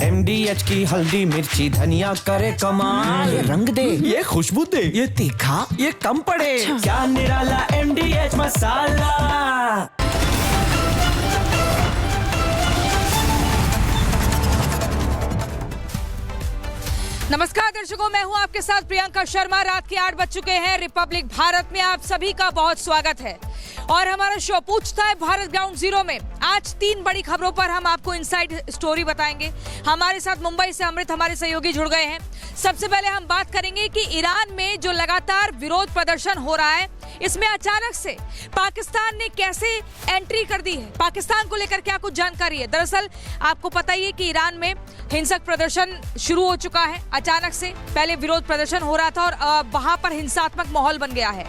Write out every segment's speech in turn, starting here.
MDH की हल्दी मिर्ची धनिया करे कमाल। ये रंग दे, ये खुशबू दे, ये तीखा, ये कम पड़े। क्या निराला MDH मसाला। नमस्कार दर्शकों, मैं हूं आपके साथ प्रियंका शर्मा। रात के 8 बज चुके हैं। रिपब्लिक भारत में आप सभी का बहुत स्वागत है और हमारा शो पूछता है भारत ग्राउंड जीरो में आज 3 बड़ी खबरों पर हम आपको इनसाइड स्टोरी बताएंगे। हमारे साथ मुंबई से अमृत हमारे सहयोगी जुड़ गए हैं। सबसे पहले हम बात करेंगे कि ईरान में जो लगातार विरोध प्रदर्शन हो रहा है, इसमें अचानक से पाकिस्तान ने कैसे एंट्री कर दी है, पाकिस्तान को लेकर क्या कुछ जानकारी है। दरअसल आपको पता ही है कि ईरान में हिंसक प्रदर्शन शुरू हो चुका है। अचानक से पहले विरोध प्रदर्शन हो रहा था और वहां पर हिंसात्मक माहौल बन गया है।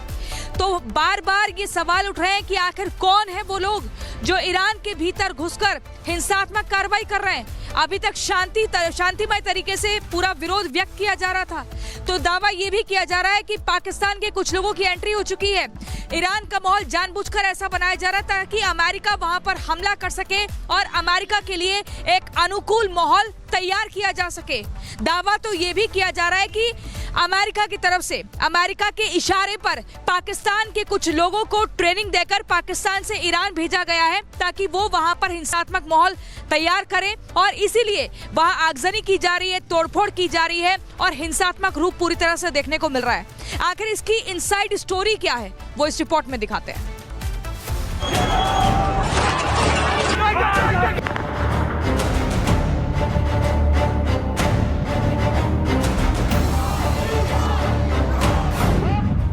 तो बार बार ये सवाल उठ रहे हैं कि आखिर कौन है वो लोग जो ईरान के भीतर घुसकर हिंसात्मक कार्रवाई कर रहे हैं। अभी तक शांतिमय तरीके से पूरा विरोध व्यक्त किया जा रहा था, तो दावा ये भी किया जा रहा है कि पाकिस्तान के कुछ लोगों की एंट्री हो चुकी है। ईरान का माहौल जानबूझकर ऐसा बनाया जा रहा था कि अमेरिका वहां पर हमला कर सके और अमेरिका के लिए एक अनुकूल माहौल तैयार किया जा सके। दावा तो ये भी किया जा रहा है कि अमेरिका की तरफ से अमेरिका के इशारे पर पाकिस्तान के कुछ लोगों को ट्रेनिंग देकर पाकिस्तान से ईरान भेजा गया है ताकि वो वहां पर हिंसात्मक माहौल तैयार करें और इसीलिए वहां आगजनी की जा रही है, तोड़फोड़ की जा रही है और हिंसात्मक रूप पूरी तरह से देखने को मिल रहा है। आखिर इसकी इनसाइड स्टोरी क्या है वो इस रिपोर्ट में दिखाते हैं।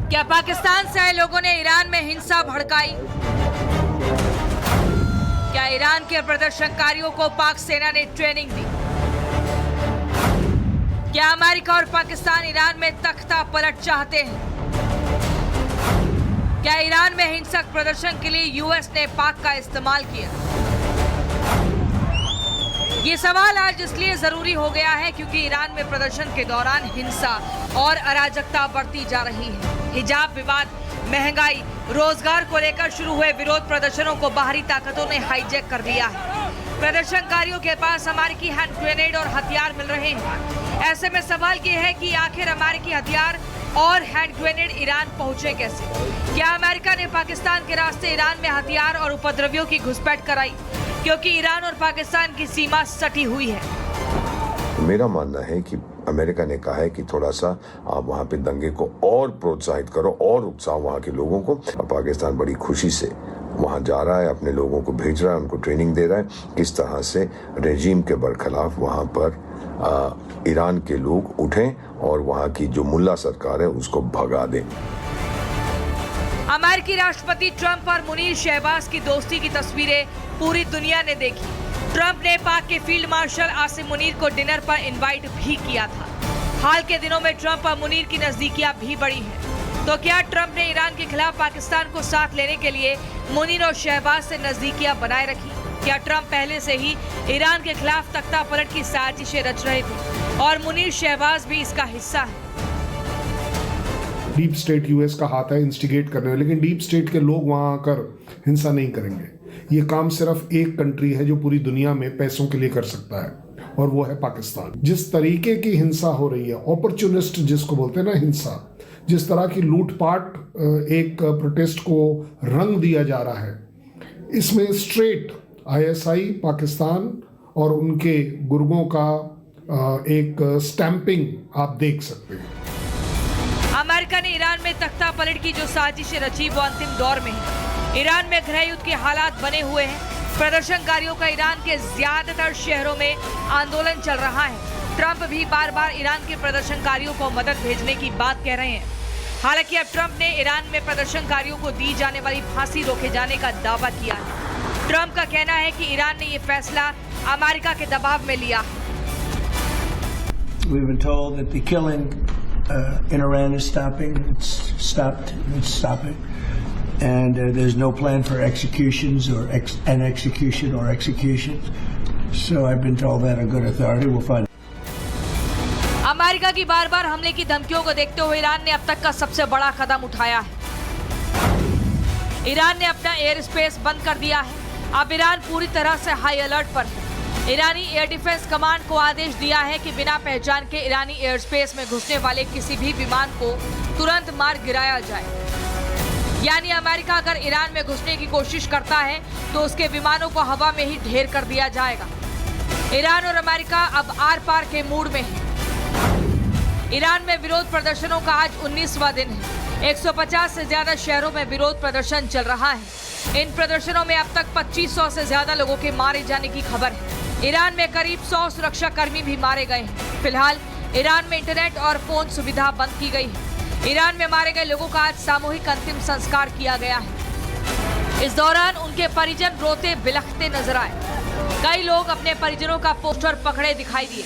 क्या पाकिस्तान से आए लोगों ने ईरान में हिंसा भड़काई? क्या ईरान के प्रदर्शनकारियों को पाक सेना ने ट्रेनिंग दी? क्या अमेरिका और पाकिस्तान ईरान में तख्ता पलट चाहते हैं? क्या ईरान में हिंसक प्रदर्शन के लिए यूएस ने पाक का इस्तेमाल किया? ये सवाल आज इसलिए जरूरी हो गया है क्योंकि ईरान में प्रदर्शन के दौरान हिंसा और अराजकता बढ़ती जा रही है। हिजाब विवाद, महंगाई, रोजगार को लेकर शुरू हुए विरोध प्रदर्शनों को बाहरी ताकतों ने हाईजैक कर दिया है। प्रदर्शनकारियों के पास अमेरिकी हैंड ग्रेनेड और हथियार मिल रहे हैं। ऐसे में सवाल ये है कि आखिर अमेरिकी हथियार और हैंड ग्रेनेड ईरान पहुंचे कैसे? क्या अमेरिका ने पाकिस्तान के रास्ते ईरान में हथियार और उपद्रवियों की घुसपैठ कराई? क्योंकि ईरान और पाकिस्तान की सीमा सटी हुई है। मेरा मानना है कि अमेरिका ने कहा है कि थोड़ा सा आप वहाँ पे दंगे को और प्रोत्साहित करो और उकसाओ वहाँ के लोगों को। पाकिस्तान बड़ी खुशी से वहाँ जा रहा है, अपने लोगों को भेज रहा है, उनको ट्रेनिंग दे रहा है किस तरह से रेजीम के बरखिलाफ वहाँ पर ईरान के लोग उठें और वहाँ की जो मुल्ला सरकार है उसको भगा दें। अमेरिकी राष्ट्रपति ट्रंप और मुनीर शहबाज की दोस्ती की तस्वीरें पूरी दुनिया ने देखी। ट्रंप ने पाक के फील्ड मार्शल आसिम मुनीर को डिनर पर इनवाइट भी किया था। हाल के दिनों में ट्रंप और मुनीर की नजदीकियां भी बढ़ी हैं। तो क्या ट्रंप ने ईरान के खिलाफ पाकिस्तान को साथ लेने के लिए मुनीर और शहबाज से नजदीकियां बनाए रखी? क्या ट्रंप पहले से ही ईरान के खिलाफ तख्ता पलट की साजिशें रच रहे थे और मुनीर शहबाज भी इसका हिस्सा है? डीप स्टेट यूएस का हाथ है इंस्टिगेट करने में, लेकिन डीप स्टेट के लोग वहाँ आकर हिंसा नहीं करेंगे। ये काम सिर्फ एक कंट्री है जो पूरी दुनिया में पैसों के लिए कर सकता है और वो है पाकिस्तान। जिस तरीके की हिंसा हो रही है, अपॉर्चुनिस्ट जिसको बोलते हैं ना हिंसा, जिस तरह की लूटपाट एक प्रोटेस्ट को रंग दिया जा रहा है, इसमें स्ट्रेट आईएसआई पाकिस्तान और उनके गुर्गों का एक स्टैंपिंग आप देख सकते हैं। अमेरिका ने ईरान में तख्ता पलट की जो साजिशें रची वो अंतिम दौर में है। ईरान में गृह युद्ध के हालात बने हुए हैं। प्रदर्शनकारियों का ईरान के ज्यादातर शहरों में आंदोलन चल रहा है। ट्रंप भी बार बार ईरान के प्रदर्शनकारियों को मदद भेजने की बात कह रहे हैं। हालांकि अब ट्रंप ने ईरान में प्रदर्शनकारियों को दी जाने वाली फांसी रोके जाने का दावा किया है। ट्रंप का कहना है कि ईरान ने ये फैसला अमेरिका के दबाव में लिया है। We've been told that the killing in Iran is stopping. It's stopped. It's stopping. And there's no plan for executions or an execution or executions. So I've been told that a good authority will find. America की बार बार हमले की धमकियों को देखते हुए Iran ने अब तक का सबसे बड़ा कदम उठाया है। ईरान ने अपना एयर स्पेस बंद कर दिया है। अब ईरान पूरी तरह से हाई अलर्ट पर है। ईरानी एयर डिफेंस कमांड को आदेश दिया है कि बिना पहचान के ईरानी एयर स्पेस में घुसने वाले किसी भी विमान को तुरंत मार गिराया जाए। यानी अमेरिका अगर ईरान में घुसने की कोशिश करता है तो उसके विमानों को हवा में ही ढेर कर दिया जाएगा। ईरान और अमेरिका अब आर पार के मूड में है। ईरान में विरोध प्रदर्शनों का आज 19वां दिन है। 150 से ज्यादा शहरों में विरोध प्रदर्शन चल रहा है। इन प्रदर्शनों में अब तक 2500 से ज्यादा लोगों के मारे जाने की खबर है। ईरान में करीब 100 सुरक्षा कर्मी भी मारे गए हैं। फिलहाल ईरान में इंटरनेट और फोन सुविधा बंद की गई है। ईरान में मारे गए लोगों का आज सामूहिक अंतिम संस्कार किया गया है। इस दौरान उनके परिजन रोते बिलखते नजर आए। कई लोग अपने परिजनों का पोस्टर पकड़े दिखाई दिए।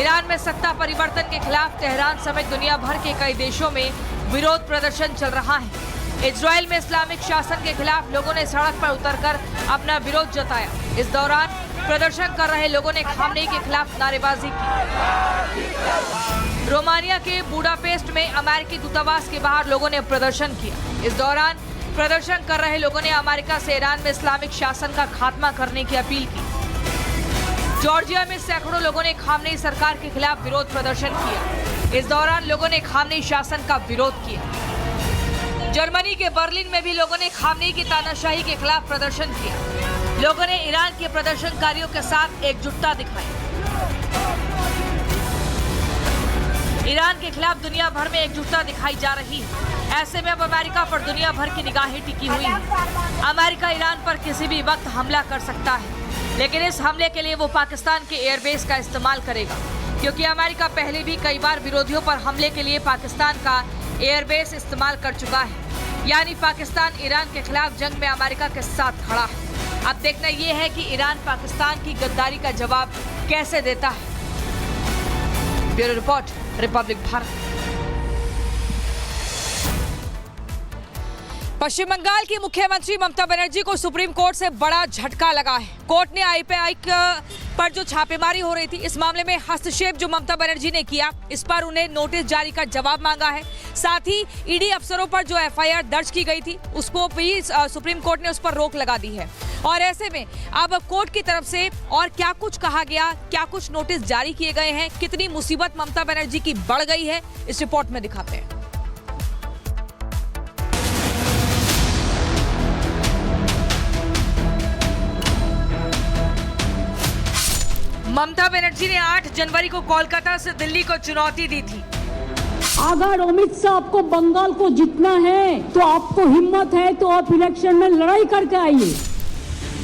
ईरान में सत्ता परिवर्तन के खिलाफ तेहरान समेत दुनिया भर के कई देशों में विरोध प्रदर्शन चल रहा है। इजराइल में इस्लामिक शासन के खिलाफ लोगों ने सड़क पर उतरकर अपना विरोध जताया। इस दौरान प्रदर्शन कर रहे लोगों ने खामनेई के खिलाफ नारेबाजी की। रोमानिया के बुडापेस्ट में अमेरिकी दूतावास के बाहर लोगों ने प्रदर्शन किया। इस दौरान प्रदर्शन कर रहे लोगों ने अमेरिका से ईरान में इस्लामिक शासन का खात्मा करने की अपील की। जॉर्जिया में सैकड़ों लोगों ने खामनेई सरकार के खिलाफ विरोध प्रदर्शन किया। इस दौरान लोगों ने खामनेई शासन का विरोध किया। जर्मनी के बर्लिन में भी लोगों ने खामनेई की तानाशाही के खिलाफ प्रदर्शन किया। लोगों ने ईरान के प्रदर्शनकारियों के साथ एकजुटता दिखाई। ईरान के खिलाफ दुनिया भर में एकजुटता दिखाई जा रही है। ऐसे में अब अमेरिका पर दुनिया भर की निगाहें टिकी हुई हैं। अमेरिका ईरान पर किसी भी वक्त हमला कर सकता है, लेकिन इस हमले के लिए वो पाकिस्तान के एयरबेस का इस्तेमाल करेगा, क्योंकि अमेरिका पहले भी कई बार विरोधियों पर हमले के लिए पाकिस्तान का एयरबेस इस्तेमाल कर चुका है। यानी पाकिस्तान ईरान के खिलाफ जंग में अमेरिका के साथ खड़ा है। अब देखना यह है कि ईरान पाकिस्तान की गद्दारी का जवाब कैसे देता है। Bureau report, Republic Bharat. Paschim Bangal की मुख्यमंत्री ममता बनर्जी को सुप्रीम कोर्ट से बड़ा झटका लगा है। कोर्ट ने आईपीआई पर जो छापेमारी हो रही थी, इस मामले में हस्तक्षेप जो ममता बनर्जी ने किया, इस पर उन्हें नोटिस जारी कर जवाब मांगा है। साथ ही ईडी अफसरों पर जो एफआईआर दर्ज की गई थी, उसको भी सुप्रीम कोर्ट ने उस पर रोक लगा दी है। और ऐसे में अब कोर्ट की तरफ से और क्या कुछ कहा गया, क्या कुछ नोटिस जारी किए गए हैं, कितनी मुसीबत ममता बनर्जी की बढ़ गई है, इस रिपोर्ट में दिखाते हैं। ममता बनर्जी ने 8 जनवरी को कोलकाता से दिल्ली को चुनौती दी थी। अगर अमित शाह आपको बंगाल को जीतना है तो आपको हिम्मत है तो आप इलेक्शन में लड़ाई करके आइए।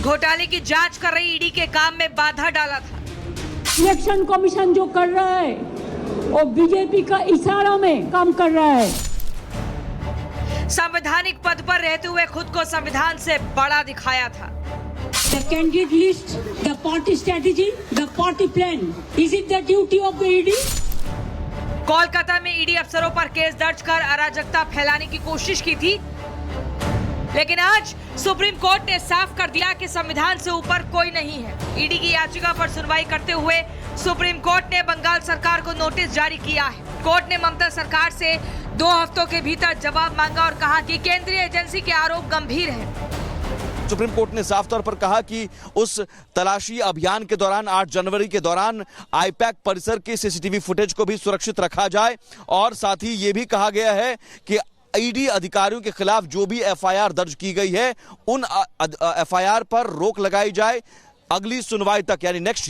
घोटाले की जांच कर रही ईडी के काम में बाधा डाला था। इलेक्शन कमीशन जो कर रहा है वो बीजेपी का इशारा में काम कर रहा है। संवैधानिक पद पर रहते हुए खुद को संविधान से बड़ा दिखाया था। The candidate list, the party strategy, the party plan. Is it the duty of the ED? Kolkata में ईडी अफसरों पर केस दर्ज कर अराजकता फैलाने की कोशिश की थी, लेकिन आज सुप्रीम कोर्ट ने साफ कर दिया कि संविधान से ऊपर कोई नहीं है। ईडी की याचिका पर सुनवाई करते हुए सुप्रीम कोर्ट ने बंगाल सरकार को नोटिस जारी किया है। कोर्ट ने ममता सरकार से 2 हफ्तों के भीतर जवाब मांगा और कहा कि केंद्रीय एजेंसी के आरोप गंभीर है। सुप्रीम कोर्ट ने साफ तौर पर कहा कि उस तलाशी अभियान के दौरान 8 जनवरी के दौरान आईपैक परिसर के सीसीटीवी फुटेज को भी सुरक्षित रखा जाए और साथ ही ये भी कहा गया है कि ईडी अधिकारियों के खिलाफ जो भी एफआईआर दर्ज की गई है उन एफआईआर पर रोक लगाई जाए अगली सुनवाई तक, यानी नेक्स्ट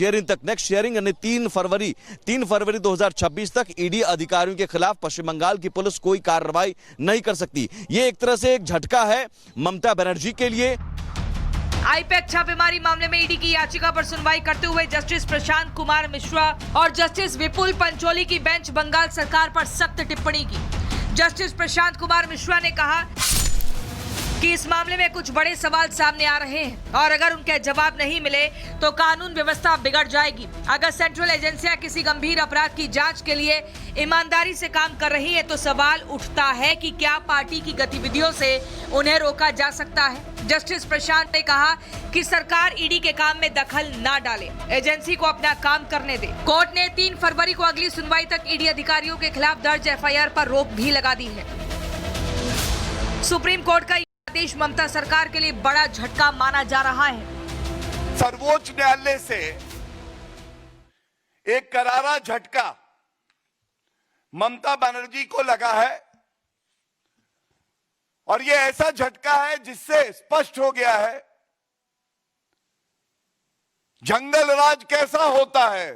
हियरिंग यानी 3 फरवरी 2026 तक ईडी अधिकारियों के खिलाफ पश्चिम बंगाल की पुलिस कोई कार्रवाई नहीं कर सकती। ये एक तरह से एक झटका है ममता बनर्जी के लिए। आईपैक छापेमारी मामले में ईडी की याचिका पर सुनवाई करते हुए जस्टिस प्रशांत कुमार मिश्रा और जस्टिस विपुल पंचोली की बेंच बंगाल सरकार पर सख्त टिप्पणी की। जस्टिस प्रशांत कुमार मिश्रा ने कहा कि इस मामले में कुछ बड़े सवाल सामने आ रहे हैं और अगर उनके जवाब नहीं मिले तो कानून व्यवस्था बिगड़ जाएगी। अगर सेंट्रल एजेंसियां किसी गंभीर अपराध की जांच के लिए ईमानदारी से काम कर रही है तो सवाल उठता है कि क्या पार्टी की गतिविधियों से उन्हें रोका जा सकता है। जस्टिस प्रशांत ने कहा कि सरकार ईडी के काम में दखल ना डाले, एजेंसी को अपना काम करने दे। कोर्ट ने 3 फरवरी को अगली सुनवाई तक ईडी अधिकारियों के खिलाफ दर्ज एफआईआर पर रोक भी लगा दी है। सुप्रीम कोर्ट का आदेश ममता सरकार के लिए बड़ा झटका माना जा रहा है। सर्वोच्च न्यायालय से एक करारा झटका ममता बनर्जी को लगा है और यह ऐसा झटका है जिससे स्पष्ट हो गया है जंगल राज कैसा होता है।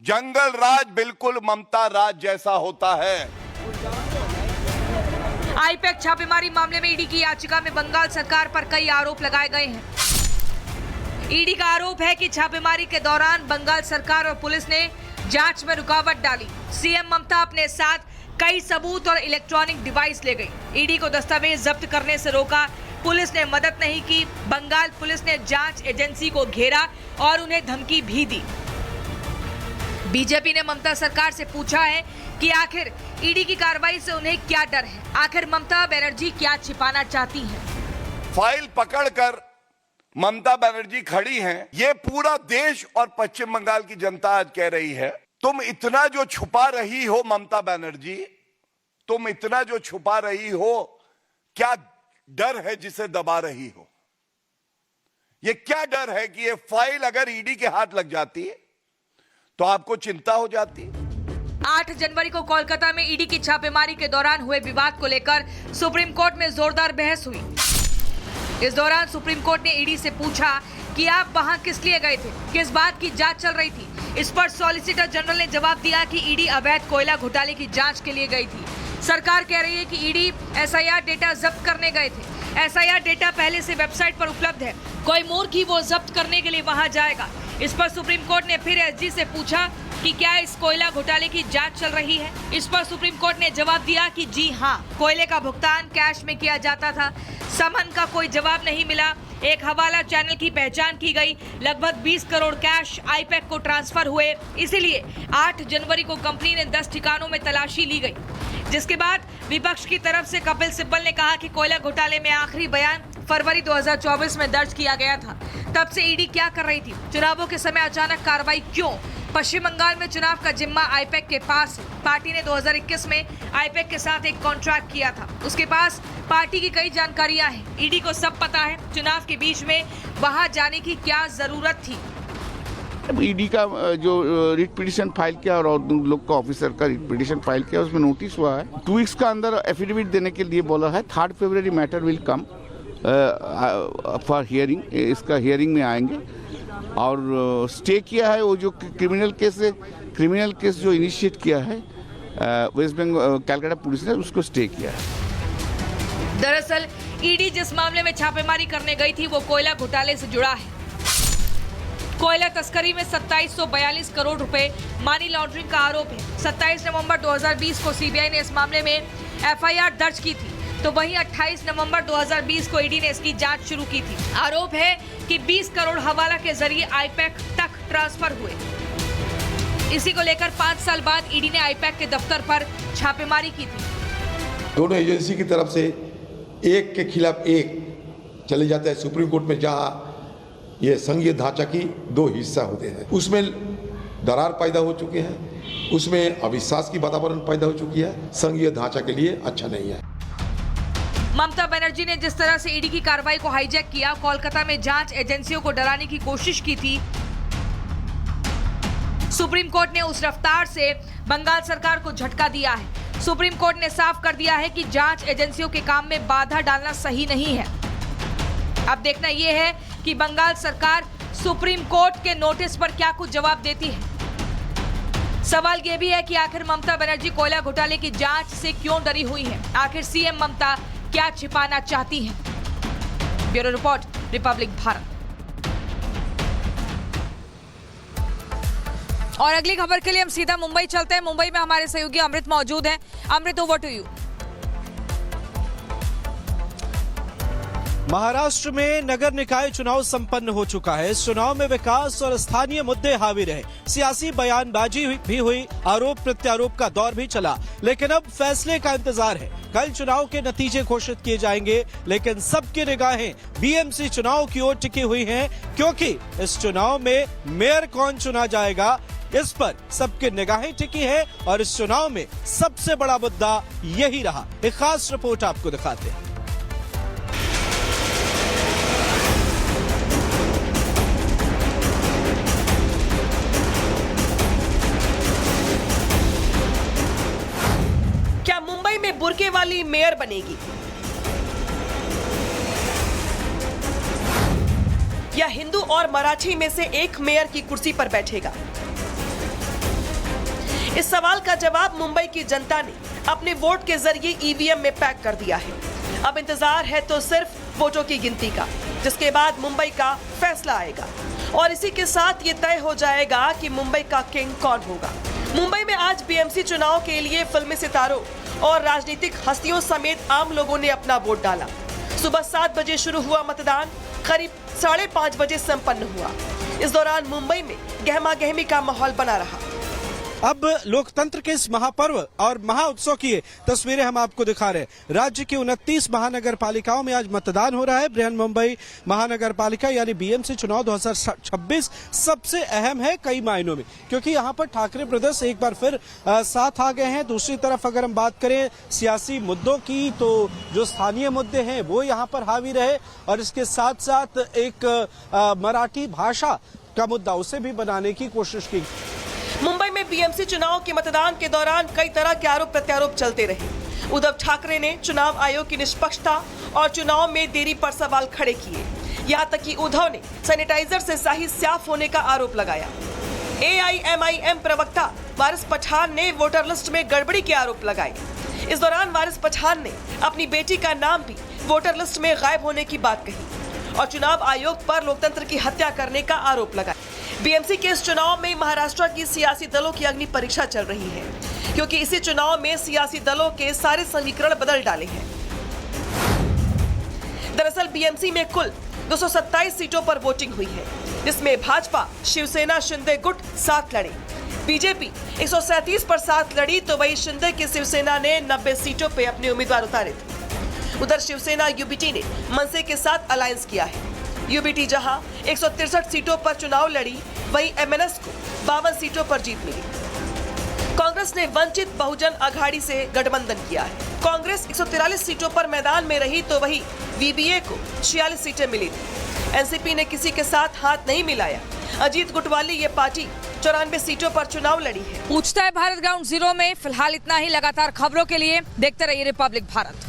जंगल राज बिल्कुल ममता राज जैसा होता है। आईपैक छापेमारी मामले में ईडी की याचिका में बंगाल सरकार पर कई आरोप लगाए गए हैं। ईडी का आरोप है कि छापेमारी के दौरान बंगाल सरकार और पुलिस ने जांच में रुकावट डाली। सीएम ममता अपने साथ कई सबूत और इलेक्ट्रॉनिक डिवाइस ले गई। ईडी को दस्तावेज जब्त करने से रोका, पुलिस ने मदद नहीं की। बंगाल पुलिस ने जांच एजेंसी को घेरा और उन्हें धमकी भी दी। बीजेपी ने ममता सरकार से पूछा है कि आखिर ईडी की कार्रवाई से उन्हें क्या डर है, आखिर ममता बनर्जी क्या छिपाना चाहती हैं? फाइल पकड़कर ममता बनर्जी खड़ी हैं। ये पूरा देश और पश्चिम बंगाल की जनता आज कह रही है तुम इतना जो छुपा रही हो ममता बनर्जी, तुम इतना जो छुपा रही हो, क्या डर है जिसे दबा रही हो? ये क्या डर है कि ये फाइल अगर ईडी के हाथ लग जाती है तो आपको चिंता हो जाती है? 8 जनवरी को कोलकाता में ईडी की छापेमारी के दौरान हुए विवाद को लेकर सुप्रीम कोर्ट में जोरदार बहस हुई। इस दौरान सुप्रीम कोर्ट ने ईडी से पूछा कि आप वहां किस लिए गए थे, किस बात की जांच चल रही थी। इस पर सॉलिसिटर जनरल ने जवाब दिया कि ईडी अवैध कोयला घोटाले की जांच के लिए गई थी। सरकार कह रही है कि ईडी एसआईआर डेटा जब्त करने गए थे। एसआईआर डेटा पहले से वेबसाइट पर उपलब्ध है, कोई मूर्ख वो जब्त करने के लिए वहां जाएगा। इस पर सुप्रीम कोर्ट ने फिर एसजी से पूछा कि क्या इस कोयला घोटाले की जांच चल रही है। इस पर सुप्रीम कोर्ट ने जवाब दिया कि जी हां, कोयले का भुगतान कैश में किया जाता था। समन का कोई जवाब नहीं मिला। एक हवाला चैनल की पहचान की गई। लगभग 20 करोड़ कैश आईपैक को ट्रांसफर हुए। इसीलिए 8 जनवरी को कंपनी ने 10 ठिकानों में तलाशी ली गई, जिसके बाद विपक्ष की तरफ से कपिल सिब्बल ने कहा कि कोयला घोटाले में आखिरी बयान फरवरी 2024 में दर्ज किया गया था। तब से ईडी क्या कर रही थी? चुनावों के समय अचानक कार्रवाई क्यों? पश्चिम बंगाल में चुनाव का जिम्मा आईपैक के पास है। पार्टी ने 2021 में आईपैक के साथ एक कॉन्ट्रैक्ट किया था। उसके पास पार्टी की कई जानकारियां हैं। ईडी को सब पता है। चुनाव के बीच में वहां जाने की क्या जरूरत थी? ईडी का जो रिट पिटीशन फाइल किया और उन लोग का ऑफिसर का रिट पिटीशन फाइल किया, उसमें नोटिस हुआ है 2 वीक्स का अंदर एफिडेविट देने के लिए बोला है। 3 February matter will come for hearing. इसका हियरिंग में आएंगे और स्टे किया है वो जो क्रिमिनल केस जो इनिशिएट किया है वेस्ट बंगाल कलकत्ता पुलिस ने, उसको स्टे किया है। दरअसल ईडी जिस मामले में छापेमारी करने गई थी वो कोयला घोटाले से जुड़ा है। कोयला तस्करी में 2742 करोड़ रुपए मनी लॉन्ड्रिंग का आरोप है। 27 नवंबर 2020 को सीबीआई ने इस मामले में एफआईआर दर्ज की थी, तो वहीं 28 नवंबर 2020 को ईडी ने इसकी जांच शुरू की थी। आरोप है कि 20 करोड़ हवाला के जरिए आईपैक तक ट्रांसफर हुए। इसी को लेकर 5 साल बाद ईडी ने आईपैक के दफ्तर पर छापेमारी की थी। दोनों एजेंसी की तरफ से एक के खिलाफ एक चले जाते हैं सुप्रीम कोर्ट में, जहां ये संघीय ढांचा की 2 हिस्सा होते हैं। उसमें दरार पैदा हो चुके हैं, उसमें अविश्वास की वातावरण पैदा हो चुकी है। संघीय ढांचा के लिए अच्छा नहीं है। ममता बनर्जी ने जिस तरह से ईडी की कार्रवाई को हाईजैक किया, कोलकाता में जांच एजेंसियों को डराने की कोशिश की थी, सुप्रीम कोर्ट ने उस रफ्तार से बंगाल सरकार को झटका दिया है। सुप्रीम कोर्ट ने साफ कर दिया है कि जांच एजेंसियों के काम में बाधा डालना सही नहीं है। अब देखना यह है कि बंगाल सरकार सुप्रीम कोर्ट के नोटिस पर क्या कुछ जवाब देती है। सवाल यह भी है कि आखिर ममता बनर्जी कोयला घोटाले की जांच से क्यों डरी हुई है? आखिर सीएम ममता क्या छिपाना चाहती हैं? Bureau report, Republic Bharat. और अगली खबर के लिए हम सीधा मुंबई चलते हैं। मुंबई में हमारे सहयोगी अमृत मौजूद हैं। अमृत, ओवर टू यू। महाराष्ट्र में नगर निकाय चुनाव संपन्न हो चुका है। इस चुनाव में विकास और स्थानीय मुद्दे हावी रहे। सियासी बयानबाजी भी हुई, आरोप प्रत्यारोप का दौर भी चला, लेकिन अब फैसले का इंतजार है। कल चुनाव के नतीजे घोषित किए जाएंगे, लेकिन सबकी निगाहें बीएमसी चुनाव की ओर टिकी हुई हैं, क्योंकि इस चुनाव में मेयर कौन चुना जाएगा, इस पर सबकी निगाहें टिकी है। और इस चुनाव में सबसे बड़ा मुद्दा यही रहा। एक खास रिपोर्ट आपको दिखाते हैं। क्या मुंबई में बुर्के वाली मेयर बनेगी या हिंदू और मराठी में से एक मेयर की कुर्सी पर बैठेगा? इस सवाल का जवाब मुंबई की जनता ने अपने वोट के जरिए ईवीएम में पैक कर दिया है। अब इंतजार है तो सिर्फ वोटों की गिनती का, जिसके बाद मुंबई का फैसला आएगा और इसी के साथ ये तय हो जाएगा कि मुंबई का किंग कौन होगा। मुंबई में आज बीएमसी चुनाव के लिए फिल्मी सितारों और राजनीतिक हस्तियों समेत आम लोगों ने अपना वोट डाला। सुबह 7 बजे शुरू हुआ मतदान, करीब 5:30 बजे संपन्न हुआ। इस दौरान मुंबई में गहमा गहमी का माहौल बना रहा। अब लोकतंत्र के इस महापर्व और महाउत्सव की तस्वीरें हम आपको दिखा रहे हैं। राज्य की 29 महानगर पालिकाओं में आज मतदान हो रहा है। बृहन मुंबई महानगर पालिका यानी बीएमसी चुनाव 2026 सबसे अहम है कई मायनों में, क्योंकि यहाँ पर ठाकरे ब्रदर्स एक बार फिर साथ आ गए हैं। दूसरी तरफ अगर हम बात करें सियासी मुद्दों की, तो जो स्थानीय मुद्दे हैं वो यहाँ पर हावी रहे और इसके साथ साथ एक मराठी भाषा का मुद्दा उसे भी बनाने की कोशिश की। मुंबई में बीएमसी चुनाव के मतदान के दौरान कई तरह के आरोप प्रत्यारोप चलते रहे। उद्धव ठाकरे ने चुनाव आयोग की निष्पक्षता और चुनाव में देरी पर सवाल खड़े किए। यहां तक कि उद्धव ने सैनिटाइजर से स्याही साफ होने का आरोप लगाया। AIMIM प्रवक्ता वारिस पठान ने वोटर लिस्ट में गड़बड़ी के आरोप लगाए। इस दौरान वारिस पठान ने अपनी बेटी का नाम भी वोटर लिस्ट में गायब होने की बात कही और चुनाव आयोग पर लोकतंत्र की हत्या करने का आरोप लगाया। बीएमसी के इस चुनाव में महाराष्ट्र की सियासी दलों की अग्नि परीक्षा चल रही है, क्योंकि इसी चुनाव में सियासी दलों के सारे समीकरण बदल डाले हैं। दरअसल बीएमसी में कुल 227 सीटों पर वोटिंग हुई है, जिसमें भाजपा, शिवसेना, शिंदे गुट 7 लड़े। बीजेपी 137 पर 7 लड़ी, तो वही शिंदे की शिवसेना ने 90 सीटों पर अपने उम्मीदवार उतारे थे। उधर शिवसेना यूबीटी ने मनसे के साथ अलायंस किया है। यूबीटी जहां 163 सीटों पर चुनाव लड़ी, वहीं एमएनएस को 52 सीटों पर जीत मिली। कांग्रेस ने वंचित बहुजन अघाड़ी से गठबंधन किया है। कांग्रेस 143 सीटों पर मैदान में रही, तो वही वीबीए को 46 सीटें मिली थी। एनसीपी ने किसी के साथ हाथ नहीं मिलाया। अजीत गुट वाली ये पार्टी 94 सीटों पर चुनाव लड़ी है। पूछता है भारत ग्राउंड जीरो में फिलहाल इतना ही। लगातार खबरों के लिए देखते रहिए रिपब्लिक भारत।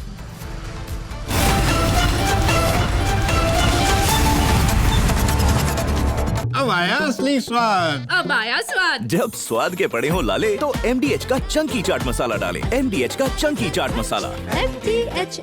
अब आया असली स्वाद। अब आया स्वाद। जब स्वाद के पड़े हो लाले, तो MDH का चंकी चाट मसाला डालें। MDH का चंकी चाट मसाला। MDH